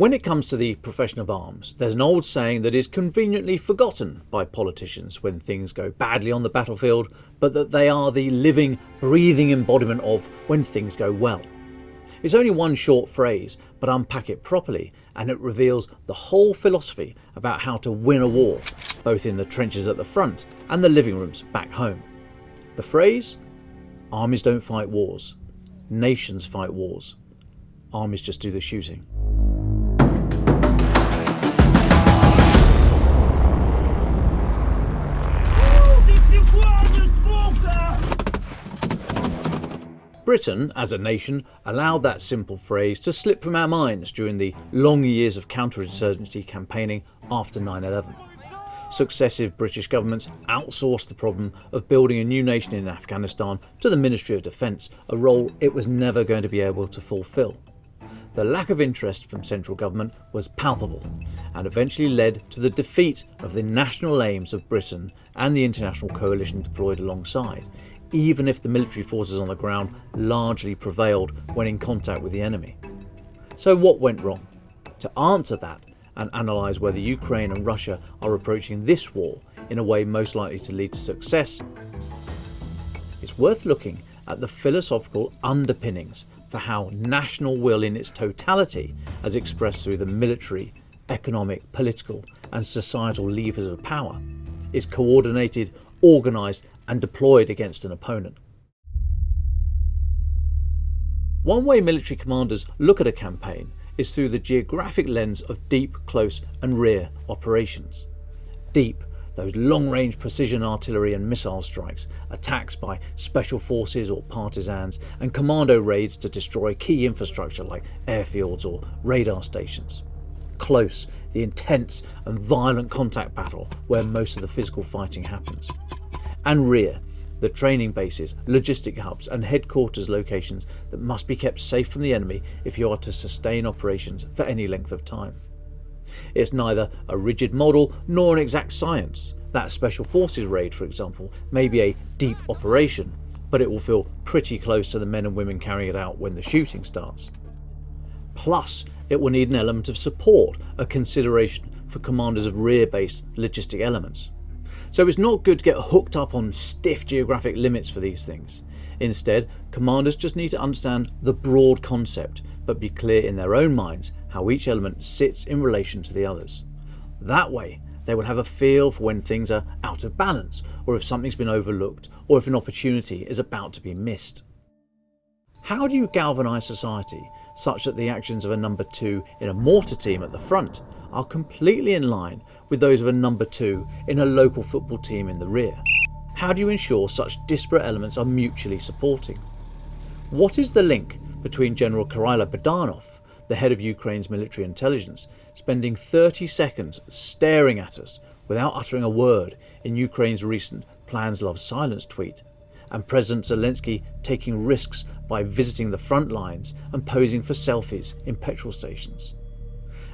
When it comes to the profession of arms, there's an old saying that is conveniently forgotten by politicians when things go badly on the battlefield, but that they are the living, breathing embodiment of when things go well. It's only one short phrase, but unpack it properly and it reveals the whole philosophy about how to win a war, both in the trenches at the front and the living rooms back home. The phrase? Armies don't fight wars. Nations fight wars. Armies just do the shooting. Britain, as a nation, allowed that simple phrase to slip from our minds during the long years of counterinsurgency campaigning after 9/11. Successive British governments outsourced the problem of building a new nation in Afghanistan to the Ministry of Defence, a role it was never going to be able to fulfil. The lack of interest from central government was palpable and eventually led to the defeat of the national aims of Britain and the international coalition deployed alongside, even if the military forces on the ground largely prevailed when in contact with the enemy. So what went wrong? To answer that and analyse whether Ukraine and Russia are approaching this war in a way most likely to lead to success, it's worth looking at the philosophical underpinnings for how national will in its totality, as expressed through the military, economic, political and societal levers of power, is coordinated, organised and deployed against an opponent. One way military commanders look at a campaign is through the geographic lens of deep, close and rear operations. Deep, those long-range precision artillery and missile strikes, attacks by special forces or partisans, and commando raids to destroy key infrastructure like airfields or radar stations. Close, the intense and violent contact battle where most of the physical fighting happens. And rear, the training bases, logistic hubs and headquarters locations that must be kept safe from the enemy if you are to sustain operations for any length of time. It's neither a rigid model nor an exact science. That special forces raid, for example, may be a deep operation, but it will feel pretty close to the men and women carrying it out when the shooting starts. Plus, it will need an element of support, a consideration for commanders of rear-based logistic elements. So it's not good to get hooked up on stiff geographic limits for these things. Instead, commanders just need to understand the broad concept, but be clear in their own minds how each element sits in relation to the others. That way, they will have a feel for when things are out of balance, or if something's been overlooked, or if an opportunity is about to be missed. How do you galvanise society such that the actions of a number 2 in a mortar team at the front are completely in line with those of a number 2 in a local football team in the rear? How do you ensure such disparate elements are mutually supporting? What is the link between General Kirill Budanov, the head of Ukraine's military intelligence, spending 30 seconds staring at us without uttering a word in Ukraine's recent Plans Love Silence tweet, and President Zelensky taking risks by visiting the front lines and posing for selfies in petrol stations?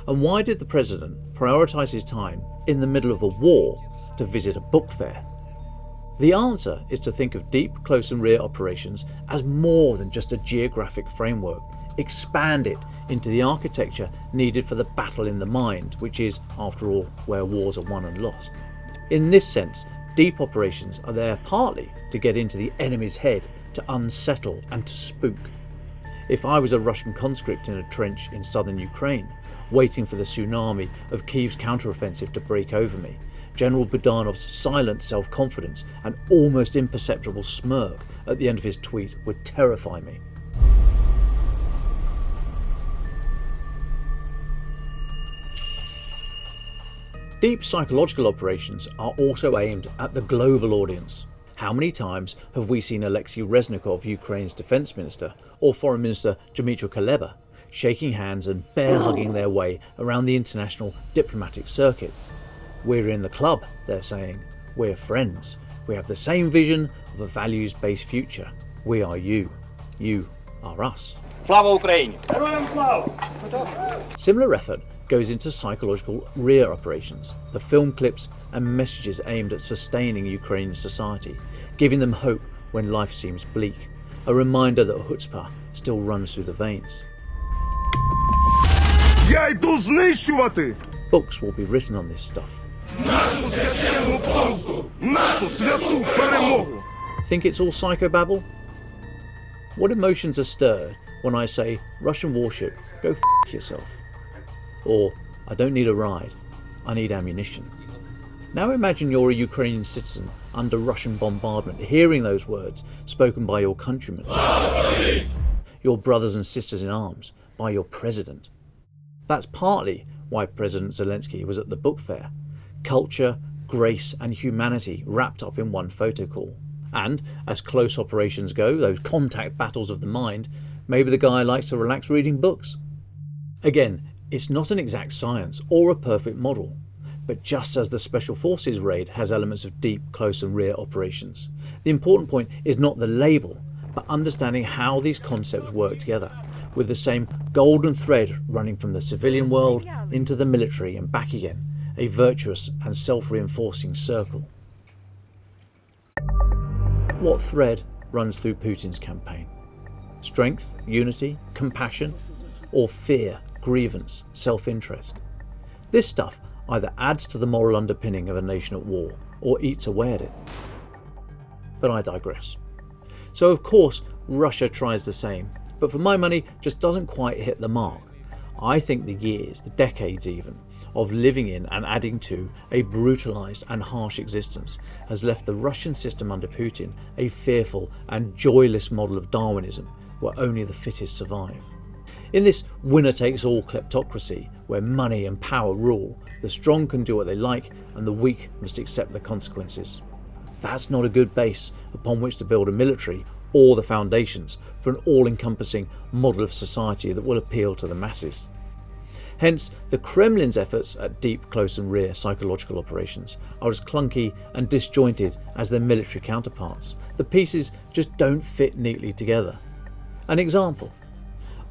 And why did the President prioritise his time in the middle of a war to visit a book fair? The answer is to think of deep, close and rear operations as more than just a geographic framework. Expand it into the architecture needed for the battle in the mind, which is, after all, where wars are won and lost. In this sense, deep operations are there partly to get into the enemy's head, to unsettle and to spook. If I was a Russian conscript in a trench in southern Ukraine, waiting for the tsunami of Kyiv's counteroffensive to break over me, General Budanov's silent self-confidence and almost imperceptible smirk at the end of his tweet would terrify me. Deep psychological operations are also aimed at the global audience. How many times have we seen Alexei Reznikov, Ukraine's defence minister, or Foreign Minister Dmytro Kuleba, shaking hands and bear-hugging their way around the international diplomatic circuit? We're in the club, they're saying. We're friends. We have the same vision of a values-based future. We are you. You are us. Slava Ukraini! Similar effort goes into psychological rear operations, the film clips and messages aimed at sustaining Ukrainian society, giving them hope when life seems bleak, a reminder that chutzpah still runs through the veins. Я йду знищувати Books will be written on this stuff. нашу священну помсту, нашу святу перемогу. Think it's all psychobabble? What emotions are stirred when I say, Russian warship, go f yourself? Or, I don't need a ride, I need ammunition. Now imagine you're a Ukrainian citizen under Russian bombardment, hearing those words spoken by your countrymen, your brothers and sisters in arms, by your president. That's partly why President Zelensky was at the book fair. Culture, grace and humanity wrapped up in one photo call. And, as close operations go, those contact battles of the mind, maybe the guy likes to relax reading books. Again, it's not an exact science or a perfect model, but just as the Special Forces raid has elements of deep, close and rear operations, the important point is not the label, but understanding how these concepts work together, with the same golden thread running from the civilian world into the military and back again, a virtuous and self-reinforcing circle. What thread runs through Putin's campaign? Strength, unity, compassion, or fear, grievance, self-interest? This stuff either adds to the moral underpinning of a nation at war or eats away at it. But I digress. So of course Russia tries the same, but for my money just doesn't quite hit the mark. I think the years, the decades even, of living in and adding to a brutalised and harsh existence has left the Russian system under Putin a fearful and joyless model of Darwinism where only the fittest survive. In this winner-takes-all kleptocracy where money and power rule, the strong can do what they like and the weak must accept the consequences. That's not a good base upon which to build a military or the foundations for an all-encompassing model of society that will appeal to the masses. Hence, the Kremlin's efforts at deep, close and rear psychological operations are as clunky and disjointed as their military counterparts. The pieces just don't fit neatly together. An example.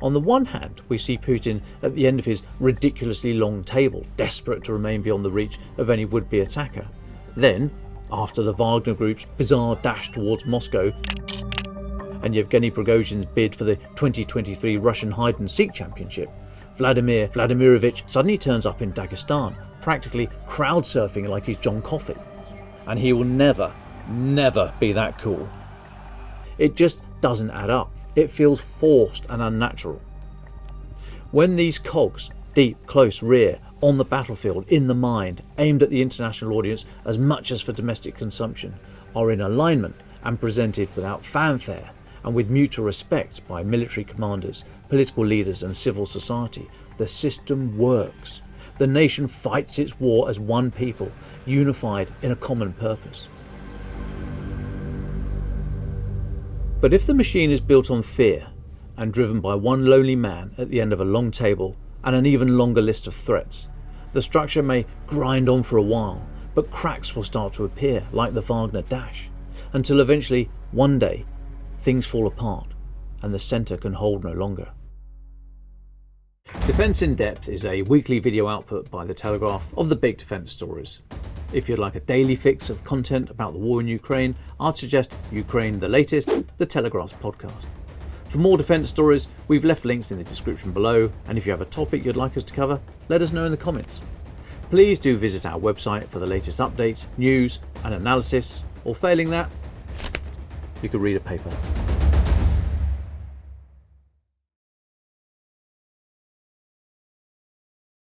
On the one hand, we see Putin at the end of his ridiculously long table, desperate to remain beyond the reach of any would-be attacker. Then, after the Wagner Group's bizarre dash towards Moscow and Yevgeny Prigozhin's bid for the 2023 Russian hide-and-seek championship, Vladimir Vladimirovich suddenly turns up in Dagestan, practically crowd-surfing like he's John Coffey. And he will never be that cool. It just doesn't add up. It feels forced and unnatural. When these cogs, deep, close, rear, on the battlefield, in the mind, aimed at the international audience as much as for domestic consumption, are in alignment and presented without fanfare and with mutual respect by military commanders, political leaders and civil society, the system works. The nation fights its war as one people, unified in a common purpose. But if the machine is built on fear and driven by one lonely man at the end of a long table and an even longer list of threats, the structure may grind on for a while, but cracks will start to appear like the Wagner dash, until eventually, one day, things fall apart and the centre can hold no longer. Defence in Depth is a weekly video output by the Telegraph of the big defence stories. If you'd like a daily fix of content about the war in Ukraine, I'd suggest Ukraine the Latest, the Telegraph's podcast. For more defence stories, we've left links in the description below, and if you have a topic you'd like us to cover, let us know in the comments. Please do visit our website for the latest updates, news and analysis, or failing that, you could read a paper.